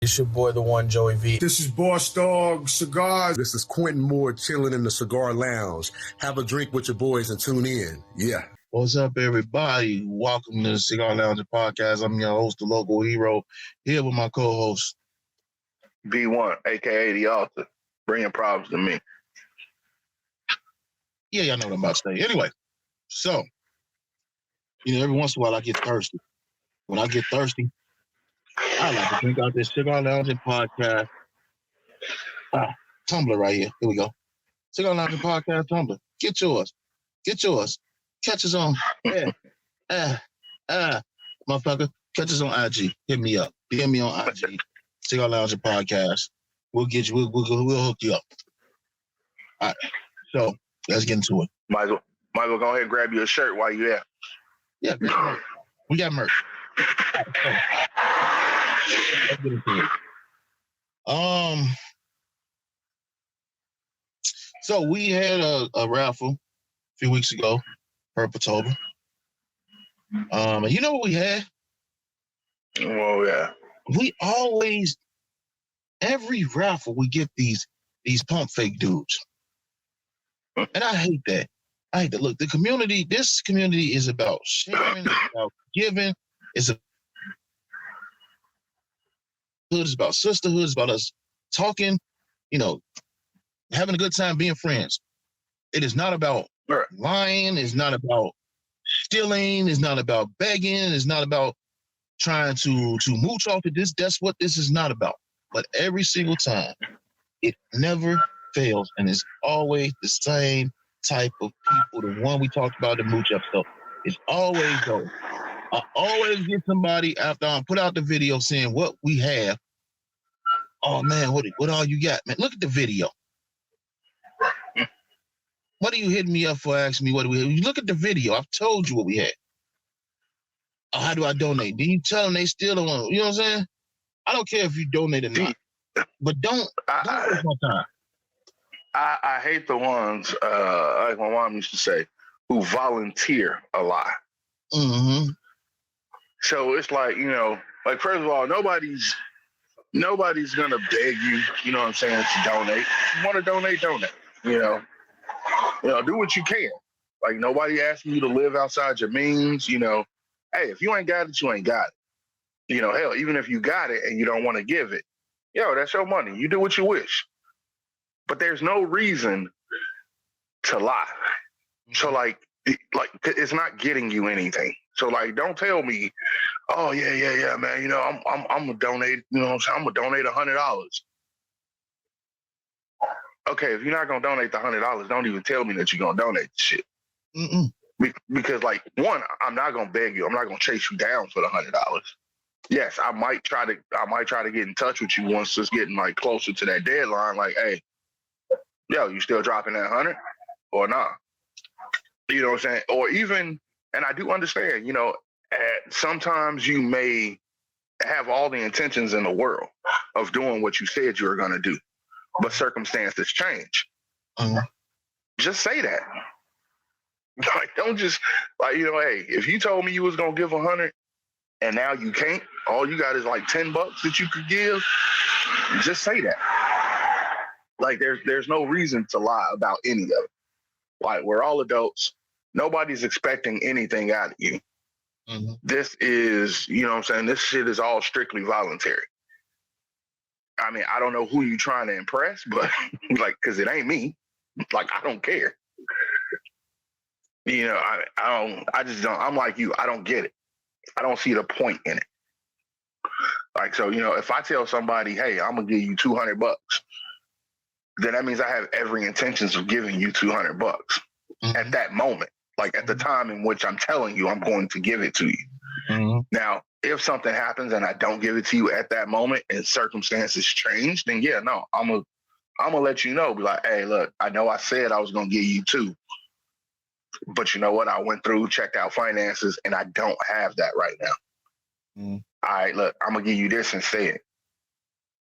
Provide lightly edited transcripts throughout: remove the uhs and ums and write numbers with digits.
It's your boy, the one, Joey V. This is Boss Dog Cigar. This is Quentin Moore chilling in the Cigar Lounge. Have a drink with your boys and tune in. Yeah. What's up, everybody? Welcome to the Cigar Lounge podcast. I'm your host, the local hero, here with my co-host, B1, a.k.a. the author, bringing problems to me. Yeah, y'all know what I'm about to say. Anyway, so, every once in a while I get thirsty. When I get thirsty, I like to drink out this Cigar Lounge podcast tumbler right here. Here we go. Cigar Lounge podcast tumbler. Get yours. Get yours. Catch us on, motherfucker. Catch us on IG. Hit me up. DM me on IG. Cigar Lounge podcast. We'll get you. We'll hook you up. All right. So let's get into it. Might as well go ahead and grab you a shirt while you there. Yeah, we got merch. Let's get into it. So we had a raffle a few weeks ago, October. And you know what we had? Oh yeah. We always, every raffle, we get these pump fake dudes. And I hate that. I hate that. Look, this community is about sharing, it's about giving, it's about sisterhood, it's about us talking, having a good time being friends. It is not about lying, it's not about stealing, it's not about begging, it's not about trying to mooch off of this. That's what this is not about. But every single time, it never fails, and it's always the same type of people. The one we talked about, the mooch up stuff. It's always those. I always get somebody after I put out the video saying what we have. Oh man, what all you got, man? Look at the video. What are you hitting me up for? Asking me what do we have? You look at the video. I've told you what we had. Oh, how do I donate? Then you tell them they still don't want. You know what I'm saying? I don't care if you donate or not, but don't waste my time. I hate the ones, like my mom used to say, who volunteer a lot. Mm-hmm. So it's like, like first of all, nobody's gonna beg you, you know what I'm saying, to donate. If you want to donate, do what you can. Like nobody asking you to live outside your means, Hey, if you ain't got it, you ain't got it. Hell, even if you got it and you don't want to give it, that's your money. You do what you wish. But there's no reason to lie. So like it's not getting you anything. So like, don't tell me, oh yeah, man. I'm gonna donate. I'm gonna donate $100. Okay, if you're not gonna donate the $100, don't even tell me that you're gonna donate the shit. Mm-mm. Because like, one, I'm not gonna beg you. I'm not gonna chase you down for the $100. Yes, I might try to get in touch with you once it's getting like closer to that deadline. Like, hey, you still dropping that 100 or not? You know what I'm saying? Or even, and I do understand, sometimes you may have all the intentions in the world of doing what you said you were going to do, but circumstances change. Uh-huh. Just say that. Like, don't just, like, hey, if you told me you was going to give 100 and now you can't, all you got is like $10 that you could give, just say that. Like, there's no reason to lie about any of it. Like, we're all adults. Nobody's expecting anything out of you. Mm-hmm. This is, this shit is all strictly voluntary. I mean, I don't know who you trying to impress, but like, cause it ain't me. Like, I don't care. I just don't, I'm like you, I don't get it. I don't see the point in it. Like, so, if I tell somebody, hey, I'm gonna give you $200, then that means I have every intentions of giving you $200 mm-hmm. at that moment. Like at the time in which I'm telling you I'm going to give it to you. Mm-hmm. Now, if something happens and I don't give it to you at that moment and circumstances change, then I'm gonna let you know. Be like, hey, look, I know I said I was gonna give you 2, but you know what? I went through, checked out finances, and I don't have that right now. Mm-hmm. All right, look, I'm gonna give you this instead.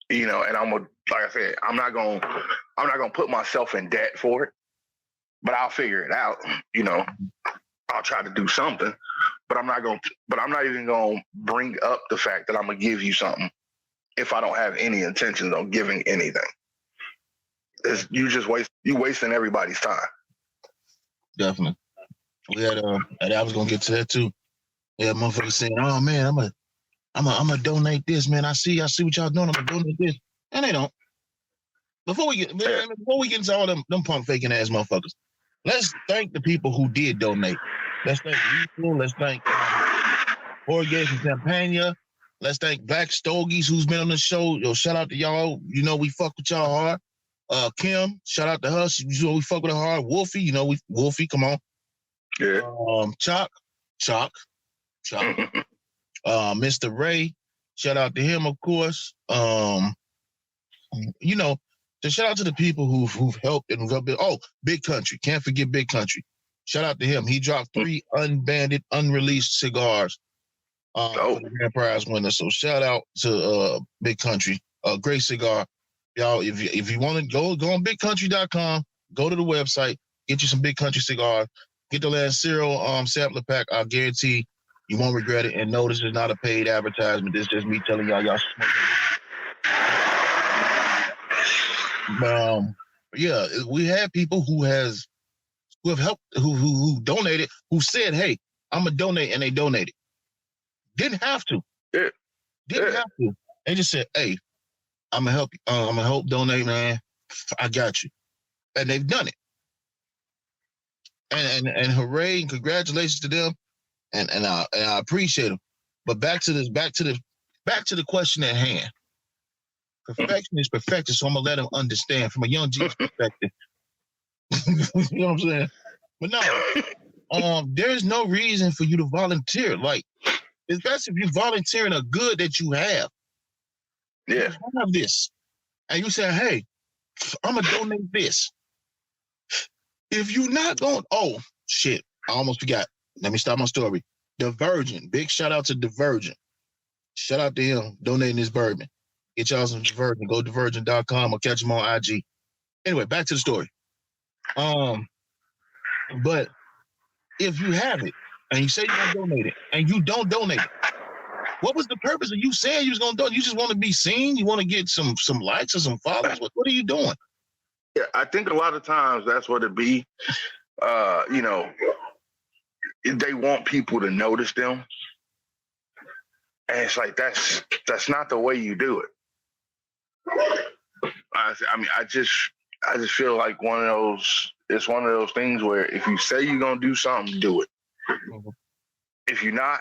And I'm gonna, like I said, I'm not gonna put myself in debt for it, but I'll figure it out. I'll try to do something, but I'm not even gonna bring up the fact that I'm gonna give you something if I don't have any intentions on giving anything. You wasting everybody's time. Definitely. We had and I was gonna get to that too. Yeah, motherfuckers saying, "Oh man, I'm gonna donate this, man. I see what y'all doing. I'm gonna donate this," and they don't. Before we get into all them pump faking ass motherfuckers, let's thank the people who did donate. Let's thank Lethal. Let's thank Jorge from Campania. Let's thank Black Stogies who's been on the show. Yo, shout out to y'all. You know we fuck with y'all hard. Kim, shout out to her. You know we fuck with her hard. Wolfie, you know Wolfie, come on. Yeah. Chalk. Mr. Ray, shout out to him, of course. You know, to shout out to the people who've helped and who've helped. Oh, Big Country, can't forget Big Country. Shout out to him. He dropped 3 unbanded, unreleased cigars for the grand prize winner. So shout out to Big Country, great cigar, y'all. If you want to go on BigCountry.com, go to the website, get you some Big Country cigar, get the last Cyril sampler pack. I'll guarantee you won't regret it. And no, this is not a paid advertisement. This is just me telling y'all smoke. Yeah, we had people who have helped, who donated, who said, "Hey, I'm gonna donate," and they donated. Didn't have to. Yeah. Didn't have to. They just said, "Hey, I'm gonna help you. I'm gonna help donate, man. I got you," and they've done it. And hooray and congratulations to them, and I appreciate them. But back to the question at hand. Perfection is perfected, so I'm gonna let them understand from a young G's perspective. You know what I'm saying? But no, there's no reason for you to volunteer. Like, it's best if you're volunteering a good that you have. Yeah. You have this, and you say, "Hey, I'm gonna donate this." If you're not going, oh shit, I almost forgot. Let me start my story. Divergent, big shout out to Divergent. Shout out to him donating his bourbon. Get y'all some Divergent. Go divergent.com or catch him on IG. Anyway, back to the story. But if you have it and you say you're gonna donate it and you don't donate it, what was the purpose of you saying you was gonna donate? You just want to be seen? You want to get some likes or some followers? What are you doing? Yeah, I think a lot of times that's what it be. You know, they want people to notice them. And it's like that's not the way you do it. I just feel like it's one of those things where if you say you're gonna do something, do it. Mm-hmm. If you're not,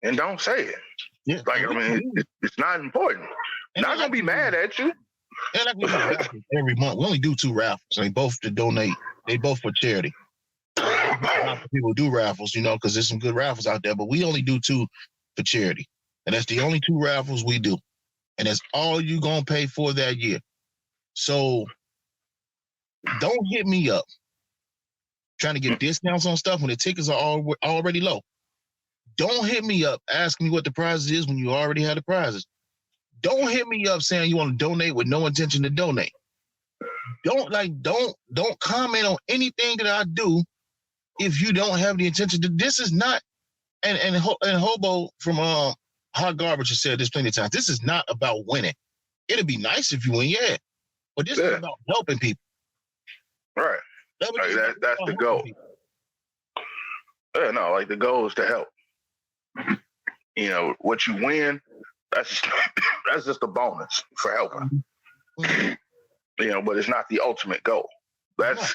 then don't say it. Yeah. Like, I mean, it's not important. And not gonna be mad at you. And like we do raffles every month. We only do 2 raffles. They both to donate. They both for charity. People do raffles, you know, because there's some good raffles out there, but we only do 2 for charity. And that's the only 2 raffles we do. And that's all you gonna pay for that year. So don't hit me up trying to get discounts on stuff when the tickets are already low. Don't hit me up asking me what the prize is when you already have the prizes. Don't hit me up saying you want to donate with no intention to donate. Don't comment on anything that I do if you don't have the intention to. This is not, and Hobo from Hot Garbage has said this plenty of times. This is not about winning. It'd be nice if you win, yeah, but this is about helping people. Right. That's the goal. Yeah, no, like the goal is to help. You know, what you win, that's just a bonus for helping. Mm-hmm. You know, but it's not the ultimate goal. That's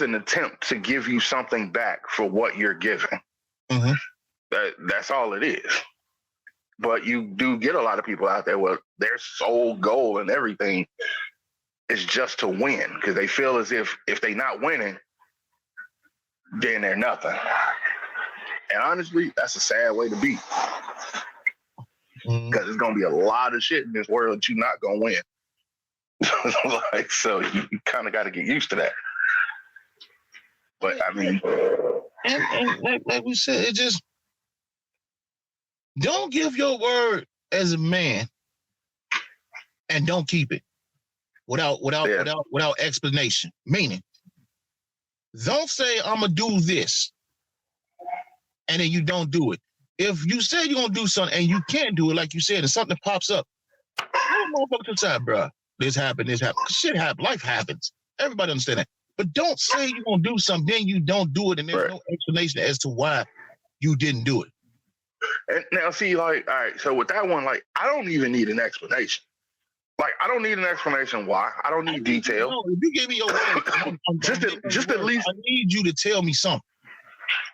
an attempt to give you something back for what you're giving. Mm-hmm. That's all it is. But you do get a lot of people out there where their sole goal and everything is just to win because they feel as if they're not winning, then they're nothing. And honestly, that's a sad way to be. Because there's going to be a lot of shit in this world that you're not going to win. Like, so you kind of got to get used to that. But I mean, and like we said, it just don't give your word as a man and don't keep it without explanation. Meaning, don't say I'm gonna do this and then you don't do it. If you say you're gonna do something and you can't do it, like you said, and something pops up, motherfucker to the side, bro. This happened. Shit happened. Life happens. Everybody understand that. But don't say you're gonna do something, then you don't do it, and there's no explanation as to why you didn't do it. And now, see, like, all right, so with that one, like, I don't even need an explanation. Like, I don't need an explanation why. I don't need detail. No, if you give me your word, just at least, I need you to tell me something.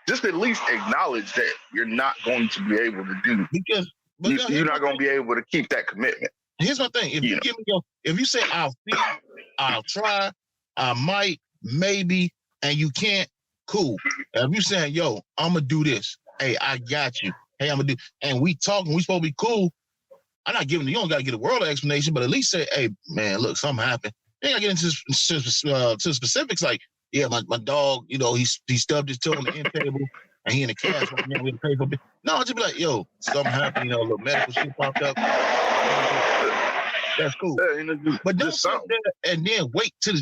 Just at least acknowledge that you're not going to be able to do, because you're not going to be able to keep that commitment. Here's my thing: if you give me if you say I'll see, I'll try, I might, maybe, and you can't, cool. If you saying, yo, I'm gonna do this, hey, I got you. Hey, I'm gonna do, and we talking, we supposed to be cool. I'm not giving you don't gotta get a world explanation, but at least say, hey, man, look, something happened. You ain't gotta get into specifics like, yeah, my dog, you know, he stubbed his toe on the end table and he in the cast right now, we have to pay for it. No, just be like, yo, something happened, you know, a little medical shit popped up. That's cool. But don't sit there and then wait till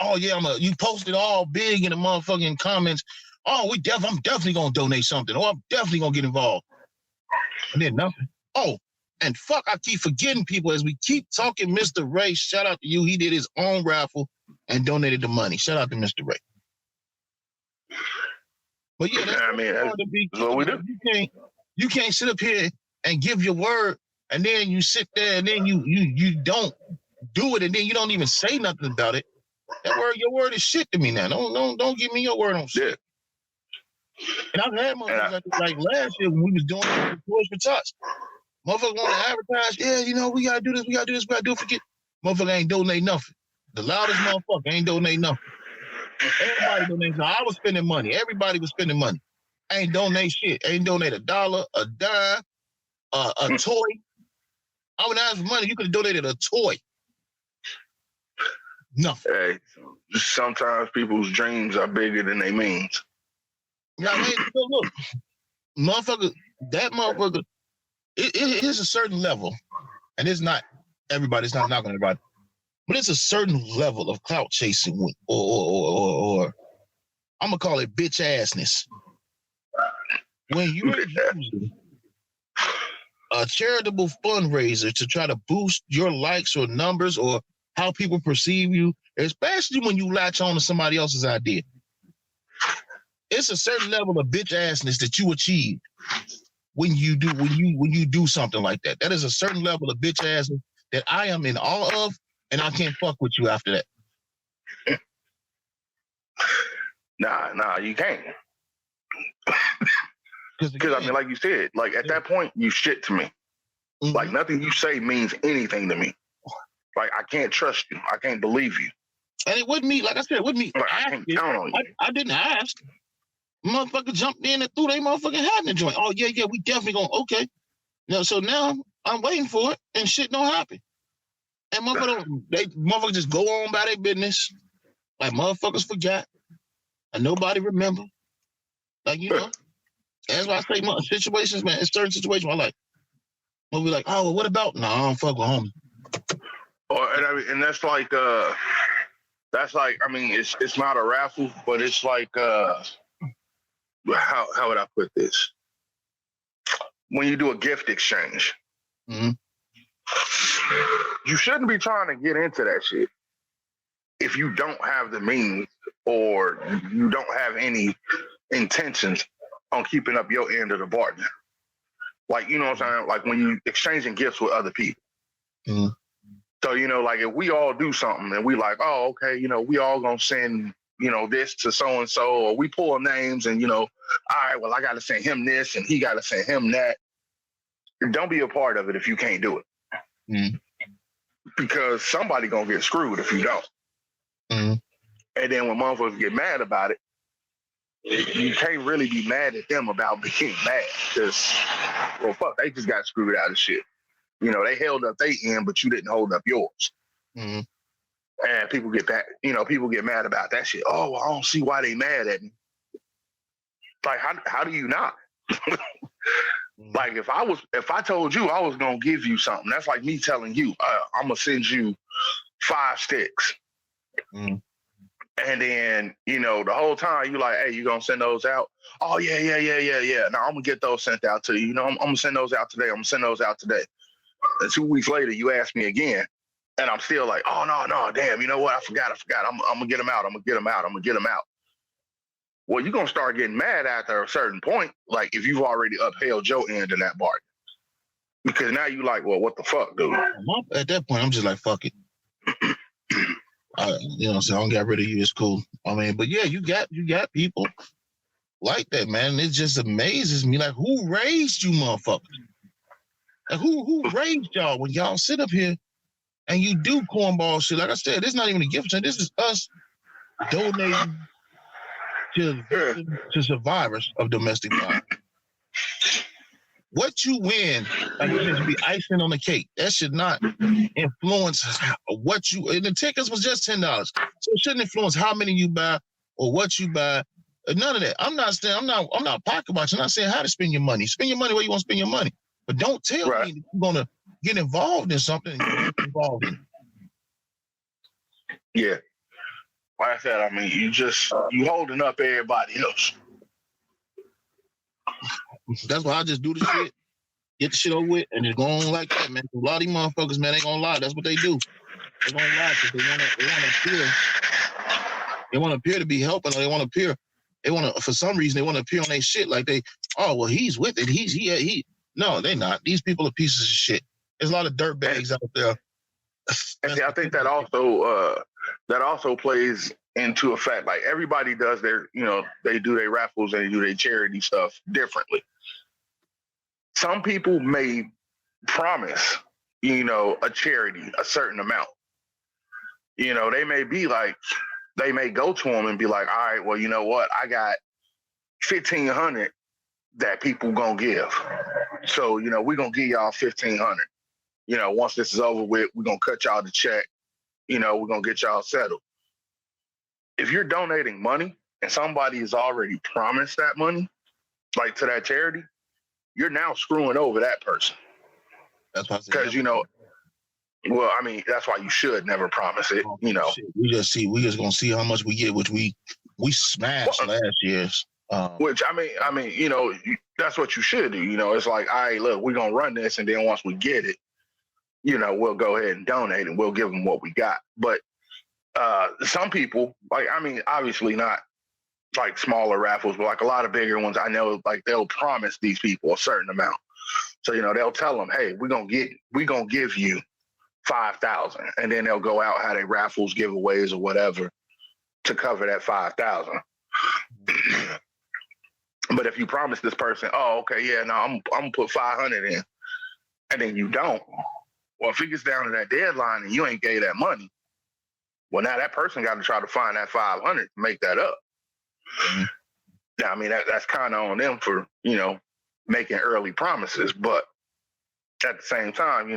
oh yeah, you posted all big in the motherfucking comments. Oh, I'm definitely gonna donate something, or I'm definitely gonna get involved. And then nothing. Oh, and fuck, I keep forgetting people as we keep talking. Mr. Ray, shout out to you. He did his own raffle and donated the money. Shout out to Mr. Ray. But yeah, that's what we do. You can't sit up here and give your word, and then you sit there and then you don't do it, and then you don't even say nothing about it. Your word is shit to me now. Don't give me your word on shit. And I've had motherfuckers like last year when we was doing Toys for Tots. Motherfuckers want to advertise, yeah, you know, we gotta do this, we gotta do it, forget. Motherfucker ain't donate nothing. The loudest motherfucker ain't donate nothing. Everybody donate. I was spending money. Everybody was spending money. I ain't donate shit. Ain't donate $1, a dime, a toy. I would ask for money. You could have donated a toy. Nothing. Hey, sometimes people's dreams are bigger than their means. Yeah, I mean, look, motherfucker, that motherfucker, it is a certain level, and it's not everybody. It's not knocking everybody, but it's a certain level of clout chasing, or I'm gonna call it bitch assness. When you're using a charitable fundraiser to try to boost your likes or numbers or how people perceive you, especially when you latch on to somebody else's idea. It's a certain level of bitch assness that you achieve when you do something like that. That is a certain level of bitch assness that I am in awe of, and I can't fuck with you after that. Nah, you can't. Because I mean, like you said, like at that point, you shit to me. Mm-hmm. Like nothing you say means anything to me. Like I can't trust you. I can't believe you. And it wasn't me, like I said, it wasn't me. Like, I can't count on you. I didn't ask. Motherfucker jumped in and threw their motherfucking hat in the joint. Oh yeah, we definitely gonna okay. So now I'm waiting for it, and shit don't happen. And motherfuckers just go on by their business, like motherfuckers forgot, and nobody remember. Like you know, that's why I say situations, man. In certain situations, I like. We'll be like, oh, well, what about? No, I don't fuck with homies. And that's like, I mean, it's not a raffle, but it's like, how would I put this? When you do a gift exchange, mm-hmm. You shouldn't be trying to get into that shit if you don't have the means or you don't have any intentions on keeping up your end of the bargain. Like, you know what I'm saying? Like when you exchanging gifts with other people. Mm-hmm. So, you know, like if we all do something and we like, oh, okay, you know, we all gonna send, you know, this to so-and-so, or we pull names and, you know, all right, well, I got to send him this and he got to send him that. Don't be a part of it if you can't do it. Mm. Because somebody going to get screwed if you don't. Mm. And then when motherfuckers get mad about it, you can't really be mad at them about being mad. Because, well, fuck, they just got screwed out of shit. You know, they held up their end, but you didn't hold up yours. Mm. And people get back, you know, people get mad about that shit. Oh, well, I don't see why they mad at me. Like, how do you not? Like, if I told you I was gonna give you something, that's like me telling you, I'm gonna send you 5 sticks. Mm. And then, you know, the whole time you like, hey, you gonna send those out? Oh, yeah. Now I'm gonna get those sent out to you. You know, I'm gonna send those out today. And 2 weeks later, you ask me again, and I'm still like, oh no, damn, you know what? I forgot. I'm gonna get them out. I'm gonna get them out. Well, you're gonna start getting mad after a certain point, like if you've already upheld your end in that bargain. Because now you like, well, what the fuck, dude? At that point, I'm just like, fuck it. You know what I'm saying? I don't get rid of you. It's cool. I mean, but yeah, you got people like that, man. It just amazes me. Like, who raised you, motherfuckers? Like, who raised y'all when y'all sit up here and you do cornball shit? Like I said, this is not even a gift. This is us donating to survivors of domestic violence. What you win, like you said, should be icing on the cake. That should not influence what you. And the tickets was just $10, so it shouldn't influence how many you buy or what you buy. None of that. I'm not pocket watching. I'm not saying how to spend your money. Spend your money where you want to spend your money, but don't tell me that you're gonna get involved in something and you get involved in. Yeah, like I said, I mean, you holding up everybody else. That's why I just do the shit, get the shit over with, and just go on like that, man. A lot of these motherfuckers, man, they gonna lie. That's what they do. They gonna lie because they wanna appear. They want to appear to be helping, or they want to appear. They want to, for some reason, they want to appear on their shit like they. Oh well, he's with it. He. No, they not. These people are pieces of shit. There's a lot of dirtbags out there. And see, I think that also plays into a fact. Like everybody does their, they do their raffles and they do their charity stuff differently. Some people may promise, a charity a certain amount. They may be like, they may go to them and be like, all right, well, you know what? I got 1,500 that people gonna give. So, we're gonna give y'all 1,500. Once this is over with, we're gonna cut y'all the check. We're gonna get y'all settled. If you're donating money and somebody has already promised that money, like to that charity, you're now screwing over that person. That's because well, I mean, that's why you should never promise it. We just gonna see how much we get, which we smashed last year's. Which I mean, that's what you should do. It's like, all right, look, we're gonna run this, and then once we get it, we'll go ahead and donate, and we'll give them what we got. But some people, like, I mean, obviously not like smaller raffles, but like a lot of bigger ones, I know, like they'll promise these people a certain amount. So they'll tell them, hey, we're gonna give you 5,000, and then they'll go out, have their raffles, giveaways, or whatever to cover that 5,000. But if you promise this person, oh, okay, yeah, no, I'm gonna put 500 in, and then you don't, well, if it gets down to that deadline and you ain't gave that money, well, now that person got to try to find that 500 to make that up. Mm-hmm. Now, I mean, that's kind of on them for making early promises, but at the same time,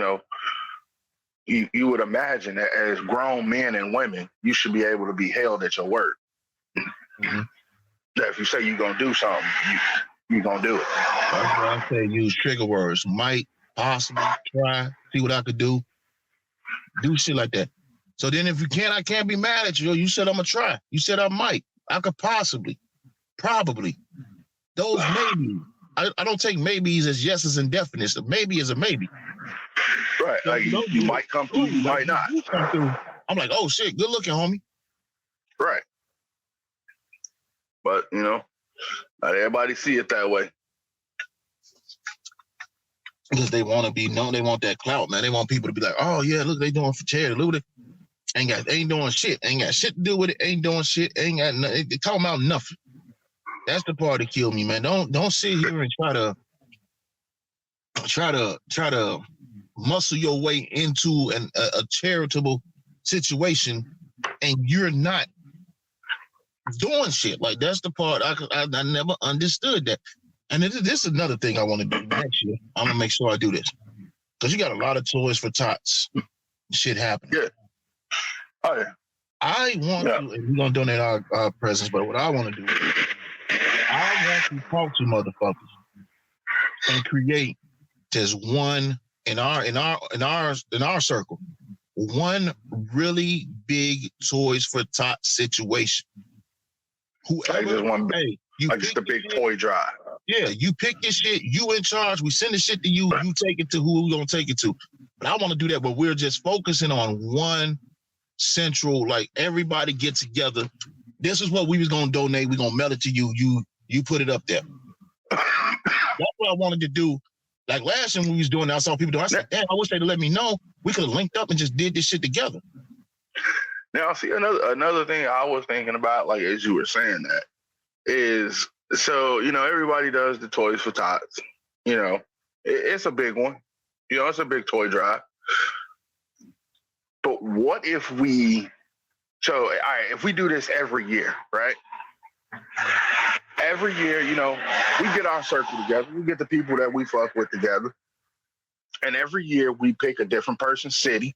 you would imagine that as grown men and women, you should be able to be held at your word. Mm-hmm. That if you say you're going to do something, you're going to do it. That's why I say use trigger words. Might, possibly, try, see what I could do. Do shit like that. So then if you can't, I can't be mad at you. You said I'm going to try. You said I might. I could possibly. Probably. Those maybe. I don't take maybes as yeses and definites. A maybe is a maybe. Right. Like you might come through, you might not. I'm like, oh shit, good looking, homie. Right. But, not everybody see it that way. Because they want to be known, they want that clout, man. They want people to be like, oh yeah, look, they doing for charity. Look at it. Ain't doing shit. Ain't got shit to do with it. Ain't doing shit. Ain't got nothing. They talking about nothing. That's the part that killed me, man. Don't sit here and try to muscle your way into a charitable situation, and you're not doing shit. Like, that's the part I never understood that. And this is another thing I want to do next year. I'm gonna make sure I do this because you got a lot of toys for tots. Shit happening. Yeah. Oh yeah. I want to, and we're gonna donate our presents, but what I want to do, I want to talk to motherfuckers and create just one in our circle, one really big toys for tots situation. Whoever, like just one, like just a big toy drive. Yeah, you pick your shit. You in charge. We send the shit to you. You take it to who we gonna take it to. But I want to do that, but we're just focusing on one central. Like everybody get together. This is what we was gonna donate. We gonna mail it to you. You put it up there. That's what I wanted to do. Like last time we was doing that, I saw people doing. I said, "Damn, I wish they'd let me know. We could have linked up and just did this shit together." Now, see, another thing I was thinking about, like as you were saying that, is so everybody does the Toys for Tots. It's a big one. It's a big toy drive. But what if we? So, all right, if we do this every year, right? Every year, we get our circle together. We get the people that we fuck with together. And every year we pick a different person's city.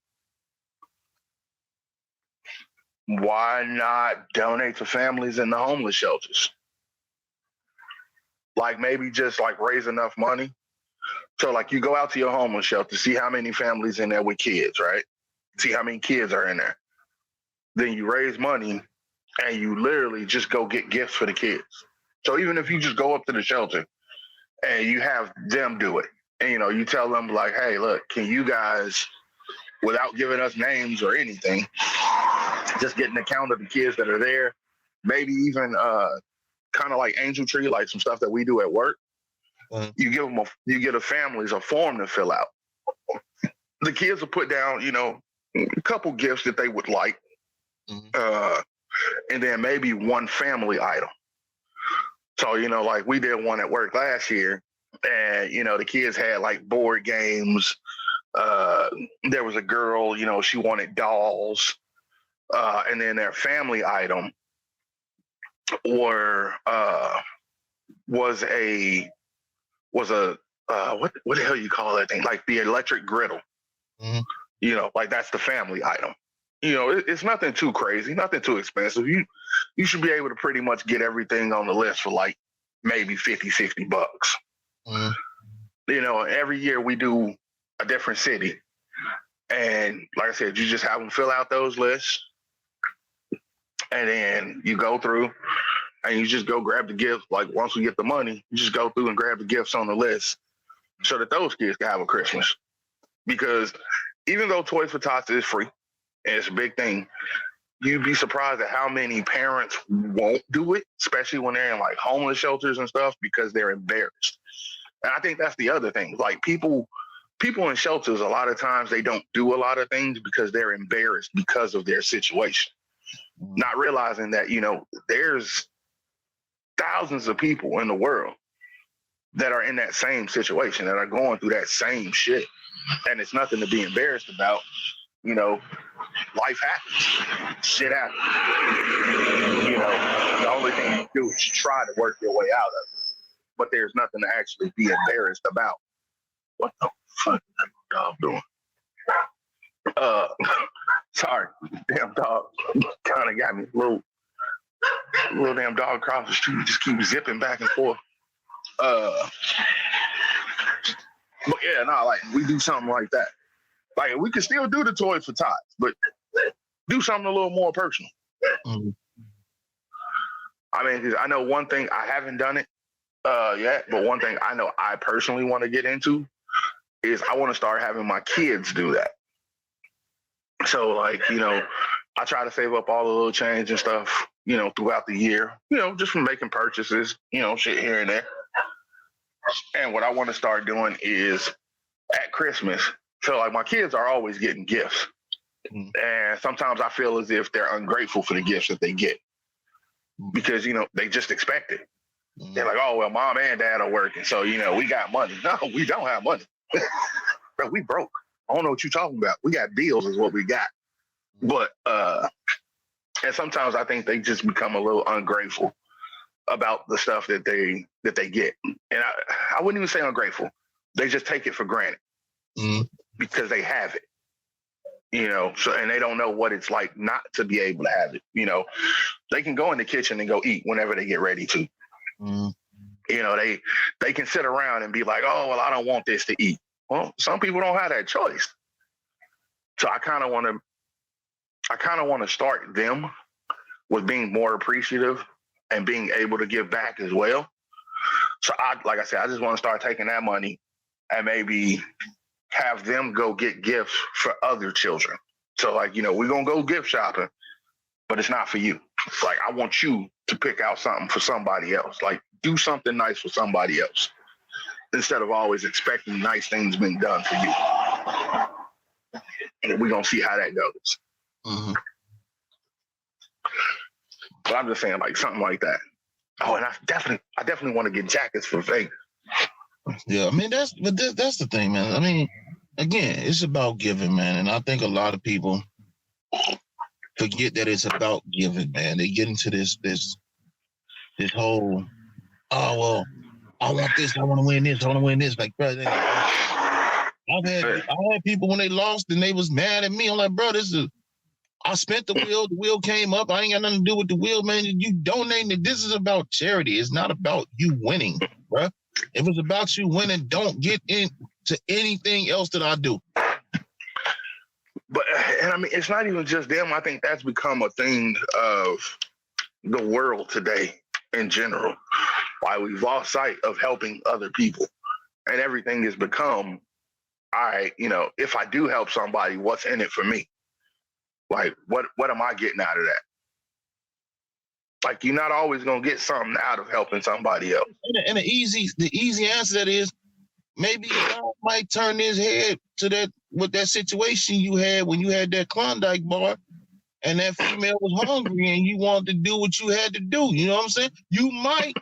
Why not donate to families in the homeless shelters? Like maybe just like raise enough money. So like you go out to your homeless shelter, see how many families in there with kids, right? See how many kids are in there. Then you raise money and you literally just go get gifts for the kids. So even if you just go up to the shelter and you have them do it, and you tell them like, hey, look, can you guys, without giving us names or anything, just get an account of the kids that are there, maybe even kind of like Angel Tree, like some stuff that we do at work. You get a families a form to fill out. The kids will put down, a couple gifts that they would like, and then maybe one family item. So, like we did one at work last year, and, the kids had like board games. There was a girl, she wanted dolls. And then their family item was a what the hell you call that thing? Like the electric griddle. Like that's the family item. It's nothing too crazy, nothing too expensive. You should be able to pretty much get everything on the list for like maybe $50-$60. Every year we do a different city. And like I said, you just have them fill out those lists. And then you go through and you just go grab the gifts. Like once we get the money, you just go through and grab the gifts on the list so that those kids can have a Christmas. Because even though Toys for Tots is free and it's a big thing, you'd be surprised at how many parents won't do it, especially when they're in like homeless shelters and stuff, because they're embarrassed. And I think that's the other thing. Like people in shelters, a lot of times they don't do a lot of things because they're embarrassed because of their situation. Not realizing that, there's thousands of people in the world that are in that same situation, that are going through that same shit. And it's nothing to be embarrassed about. Life happens. Shit happens. The only thing you do is try to work your way out of it. But there's nothing to actually be embarrassed about. What the fuck is that dog doing? Sorry, damn dog kind of got me. Little damn dog across the street just keep zipping back and forth. But yeah, like we do something like that. Like we could still do the Toys for Tots, but do something a little more personal. I mean, 'cause I know one thing, I haven't done it yet, but one thing I know I personally want to get into is I want to start having my kids do that. So like, I try to save up all the little change and stuff, throughout the year, just from making purchases, shit here and there. And what I want to start doing is at Christmas. So like my kids are always getting gifts. And sometimes I feel as if they're ungrateful for the gifts that they get because, they just expect it. They're like, oh, well, mom and dad are working. So, we got money. No, we don't have money. Bro, we broke. I don't know what you're talking about. We got bills is what we got. But, and sometimes I think they just become a little ungrateful about the stuff that they get. And I wouldn't even say ungrateful. They just take it for granted because they have it. So, and they don't know what it's like not to be able to have it. They can go in the kitchen and go eat whenever they get ready to. They can sit around and be like, oh, well, I don't want this to eat. Well, some people don't have that choice. So I kind of want to start them with being more appreciative and being able to give back as well. So like I said, I just want to start taking that money and maybe have them go get gifts for other children. So like, we're going to go gift shopping, but it's not for you. Like, I want you to pick out something for somebody else. Like, do something nice for somebody else instead of always expecting nice things being done for you. And we're going to see how that goes. Mm-hmm. But I'm just saying, like, something like that. Oh, and I definitely want to get jackets for Vegas. Yeah, I mean, that's the thing, man. I mean, again, it's about giving, man. And I think a lot of people forget that it's about giving, man. They get into this whole, oh, well, I want this, I want to win this, I want to win this. Like, bro, I had people when they lost and they was mad at me. I'm like, bro, I spent the wheel came up. I ain't got nothing to do with the wheel, man. You donating it. This is about charity. It's not about you winning, bro. If it's about you winning, don't get into anything else that I do. But, and I mean, it's not even just them. I think that's become a thing of the world today in general. Why we've lost sight of helping other people. And everything has become, all right, if I do help somebody, what's in it for me? Like, what am I getting out of that? Like, you're not always going to get something out of helping somebody else. And the easy answer to that is maybe God might turn his head to that with that situation you had when you had that Klondike bar and that female was hungry and you wanted to do what you had to do. You know what I'm saying? You might.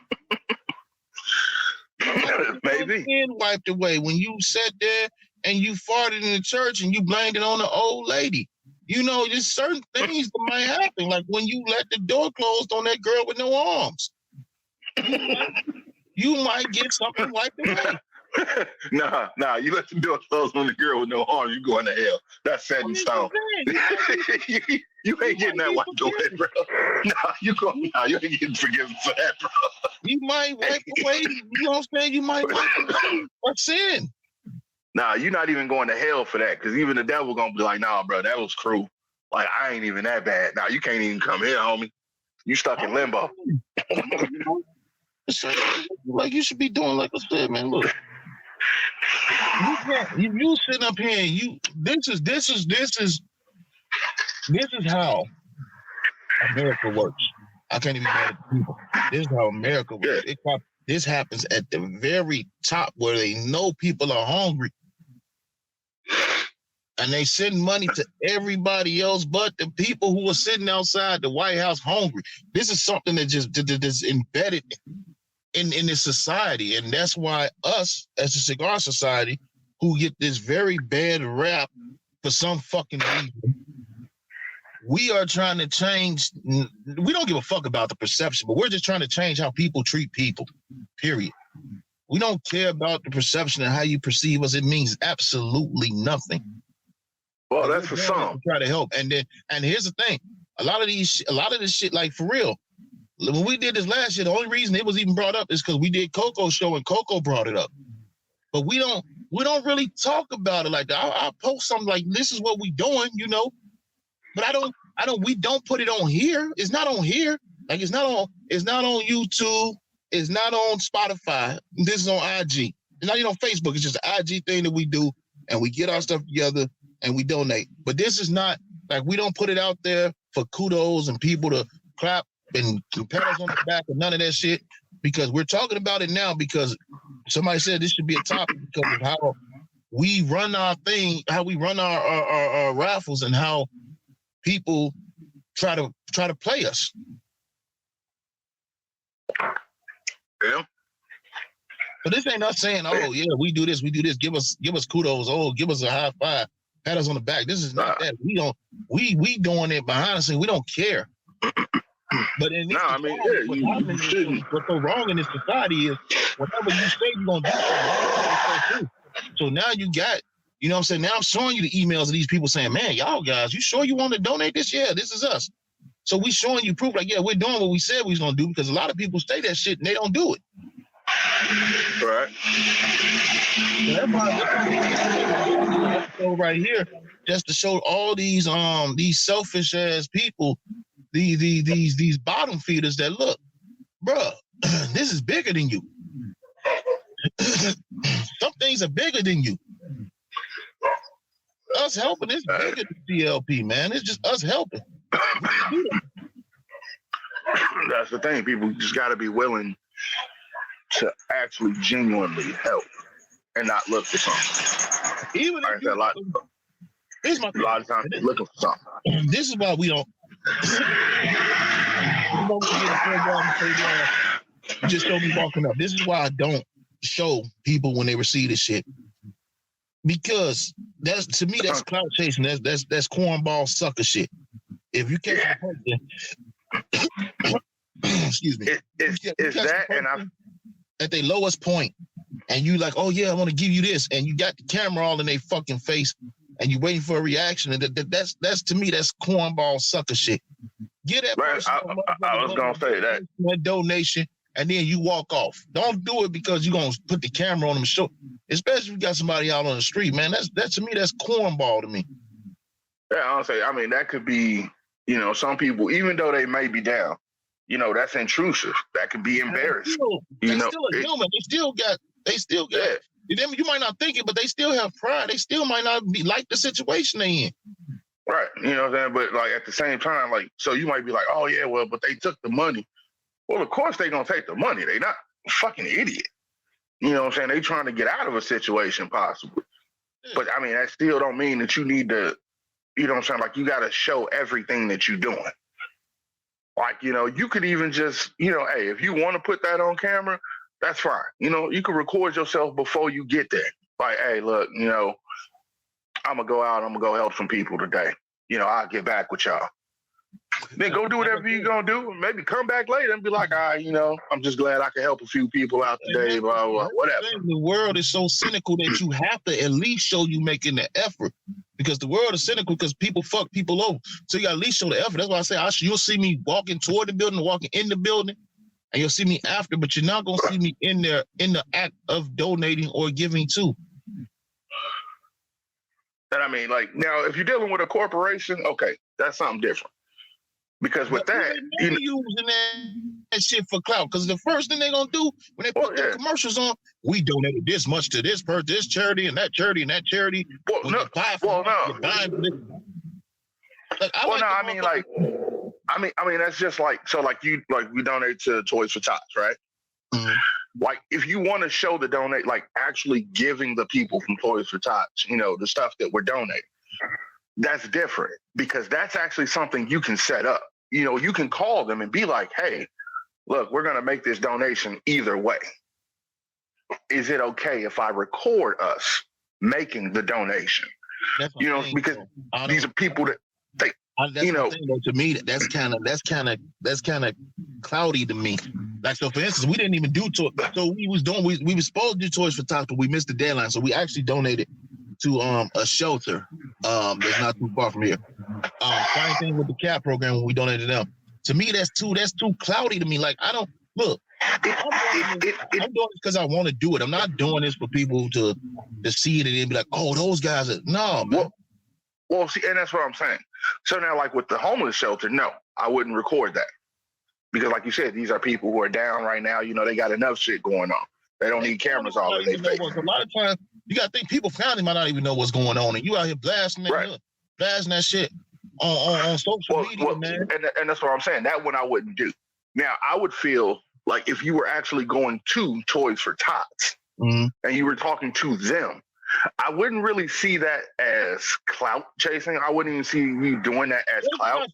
Maybe. Wiped away when you sat there and you farted in the church and you blamed it on the old lady. There's certain things that might happen, like when you let the door closed on that girl with no arms. You might get something wiped away. Nah, you let the door close on the girl with no arms, you going to hell. That's set in stone. You ain't getting that wiped away, bro. You ain't getting forgiven for that, bro. You might wipe away, you know what I'm saying? You might wipe away a sin. Nah, you're not even going to hell for that, because even the devil gonna be like, nah, bro, that was cruel. Like, I ain't even that bad. Nah, you can't even come here, homie. You stuck in limbo. Like, you should be doing like I said, man. Look, you sitting up here. This is how America works. I can't even mad at people. This is how America works. This happens at the very top where they know people are hungry. And they send money to everybody else but the people who are sitting outside the White House hungry. This is something that's embedded in this society. And that's why us, as a cigar society, who get this very bad rap for some fucking reason, we are trying to change. We don't give a fuck about the perception, but we're just trying to change how people treat people, period. We don't care about the perception and how you perceive us. It means absolutely nothing. Well, that's for some. Try to help, and here's the thing: a lot of this shit, like for real. When we did this last year, the only reason it was even brought up is because we did Coco's show and Coco brought it up. But we don't really talk about it like that. I'll post something like, "This is what we doing," But we don't put it on here. It's not on here. Like it's not on YouTube. It's not on Spotify. This is on IG. It's not even on Facebook. It's just an IG thing that we do, and we get our stuff together and we donate. But this is not like we don't put it out there for kudos and people to clap and pat us on the back and none of that shit, because we're talking about it now because somebody said this should be a topic because of how we run our thing, how we run our raffles, and how people try to play us. Yeah. But this ain't us saying, "Oh yeah, we do this. Give us kudos. Oh, give us a high five, pat us on the back." This is not that. We doing it behind the scenes. We don't care. But in this what's so wrong in this society is whatever you say you're gonna do. So now you got, you know what I'm saying? Now I'm showing you the emails of these people saying, "Man, y'all guys, you sure you want to donate this? Yeah, this is us." So we showing you proof, like, yeah, we're doing what we said we was gonna do, because a lot of people say that shit and they don't do it. Right. So right here, just to show all these selfish ass people, these bottom feeders that look, bruh, this is bigger than you. Some things are bigger than you. Us helping is bigger than CLP, man. It's just us helping. That's the thing. People just got to be willing to actually genuinely help and not look for something. Even if a lot of times they're looking for something. This is why we don't. You just show me walking up. This is why I don't show people when they receive this shit. Because that's, to me, that's clout chasing. That's cornball sucker shit. If you catch a person, excuse me, is that and I at their lowest point, and you like, oh yeah, I want to give you this, and you got the camera all in their fucking face, and you waiting for a reaction, and that's to me, that's cornball sucker shit. Get that person. I was gonna say that donation. And then you walk off. Don't do it because you're gonna put the camera on them. Show, especially if you got somebody out on the street, man. That's to me, that's cornball to me. Yeah, I'll say. I mean, that could be, some people, even though they may be down, that's intrusive. That could be embarrassing. They're still a human. They still got. Yeah. You might not think it, but they still have pride. They still might not be like the situation they in. Right. You know what I'm saying? But like at the same time, like, so you might be like, oh yeah, well, but they took the money. Well, of course they're going to take the money. They're not fucking idiot. You know what I'm saying? They trying to get out of a situation possibly. But, I mean, that still don't mean that you need to, you know what I'm saying? Like, you got to show everything that you're doing. Like, you could even just, hey, if you want to put that on camera, that's fine. You can record yourself before you get there. Like, hey, look, I'm going to go out. I'm going to go help some people today. I'll get back with y'all. Then go do whatever you're going to do. Maybe come back later and be like, I'm just glad I could help a few people out today, blah, blah, whatever. The world is so cynical that you have to at least show you making the effort, because the world is cynical because people fuck people over. So you got to at least show the effort. That's why I say you'll see me walking toward the building, walking in the building, and you'll see me after, but you're not going to see me in there in the act of donating or giving too. And I mean, like, now, if you're dealing with a corporation, okay, that's something different. Because with that, using that shit for clout. Because the first thing they're gonna do when they put their commercials on, we donated this much to this person, this charity, and that charity, and that charity. No. I mean, that's just like, so like we donate to Toys for Tots, right? Mm-hmm. Like, if you want to show the donate, like actually giving the people from Toys for Tots, the stuff that we're donating, that's different, because that's actually something you can set up. You can call them and be like, hey, look, we're going to make this donation either way. Is it okay if I record us making the donation? Because these are people that they, to me, that's kind of cloudy to me. Like, so for instance, we didn't even do toys. So we were supposed to do Toys for Tots, but we missed the deadline. So we actually donated to a shelter that's not too far from here. Same thing with the CAP program when we donated them. To me, that's too cloudy to me. Like, I don't look. I'm doing this because I want to do it. I'm not doing this for people to see it and then be like, oh, those guys are no, man. Well, see, and that's what I'm saying. So now, like with the homeless shelter, no, I wouldn't record that, because, like you said, these are people who are down right now. They got enough shit going on. They don't need cameras all in their face. A lot of times, you got to think people family might not even know what's going on, and you out here blasting that shit on social media, man. And that's what I'm saying. That one I wouldn't do. Now, I would feel like if you were actually going to Toys for Tots and you were talking to them, I wouldn't really see that as clout chasing. I wouldn't even see you doing that as clout.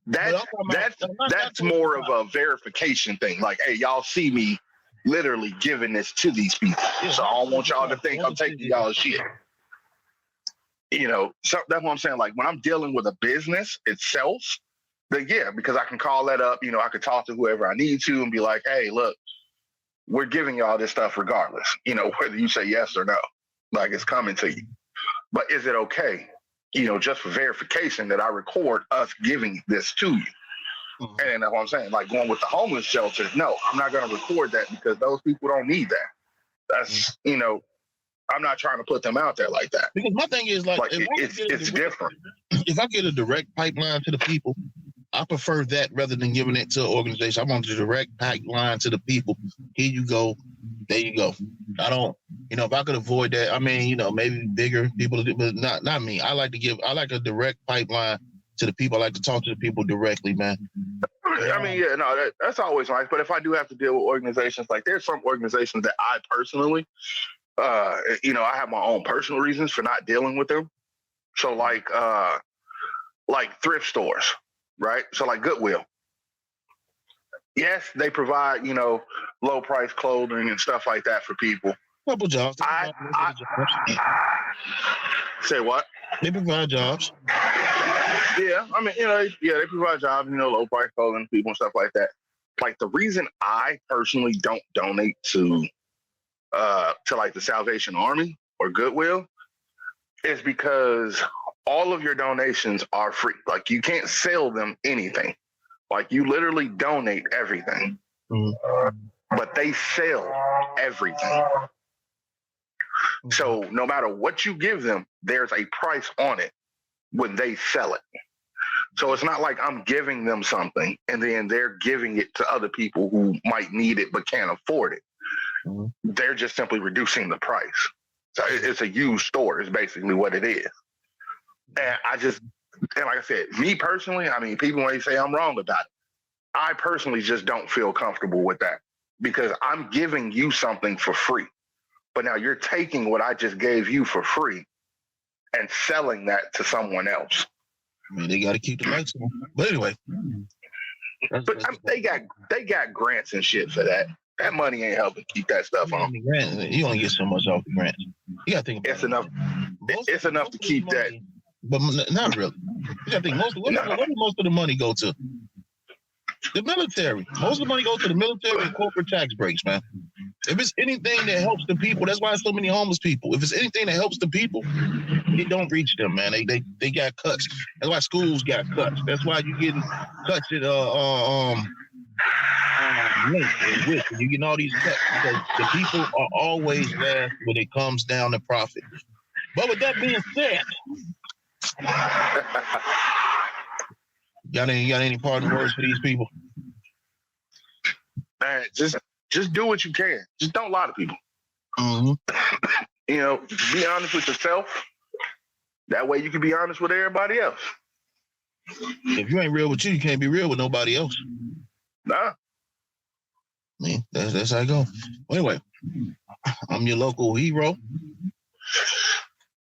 That's more of a verification thing. Like, hey, y'all see me literally giving this to these people. So I don't want y'all to think I'm taking y'all's shit. So that's what I'm saying. Like, when I'm dealing with a business itself, then yeah, because I can call that up, I could talk to whoever I need to and be like, hey, look, we're giving y'all this stuff regardless, whether you say yes or no, like, it's coming to you. But is it okay, just for verification, that I record us giving this to you? Mm-hmm. And that's what I'm saying. Like, going with the homeless shelter, no, I'm not going to record that, because those people don't need that. That's, I'm not trying to put them out there like that. Because my thing is, like it's different. If I get a direct pipeline to the people, I prefer that rather than giving it to an organization. I want a direct pipeline to the people. Here you go. There you go. I don't, if I could avoid that, I mean, maybe bigger people, but not me. I like a direct pipeline to the people. I like to talk to the people directly, man. I mean, yeah, no, that's always nice. But if I do have to deal with organizations, like there's some organizations that I personally, I have my own personal reasons for not dealing with them. So like thrift stores, right? So like Goodwill. Yes, they provide, low price clothing and stuff like that for people. Couple jobs. Say what? They provide jobs. Yeah, I mean, they provide jobs, low price clothing, people and stuff like that. Like the reason I personally don't donate to like the Salvation Army or Goodwill is because all of your donations are free. Like you can't sell them anything. Like you literally donate everything, but they sell everything. So no matter what you give them, there's a price on it when they sell it. So it's not like I'm giving them something and then they're giving it to other people who might need it but can't afford it. They're just simply reducing the price. So it's a used store is basically what it is. And like I said, me personally, I mean, people may say I'm wrong about it. I personally just don't feel comfortable with that because I'm giving you something for free. But now you're taking what I just gave you for free and selling that to someone else. I mean, they got to keep the lights on. But anyway. But they got grants and shit for that. That money ain't helping keep that stuff on. You only get so much off the grants. You got to think about it's enough. It's enough to keep that. But not really. You got to think, where does most of the money go to? The military. Most of the money goes to the military and corporate tax breaks, man. If it's anything that helps the people, that's why so many homeless people. If it's anything that helps the people, it don't reach them, man. They got cuts. That's why schools got cuts. That's why you getting cuts at you getting all these cuts because the people are always last when it comes down to profit. But with that being said, got any parting words for these people? Man, just do what you can. Just don't lie to people. Be honest with yourself. That way you can be honest with everybody else. If you ain't real with you can't be real with nobody else. Nah. Man, that's how I go. Well, anyway, I'm your local hero.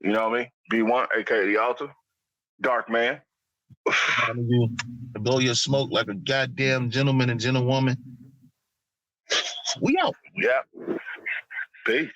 You know what I mean? B1, aka the Altar. Dark Man. To blow your smoke like a goddamn gentleman and gentlewoman. We out. Yeah. Peace.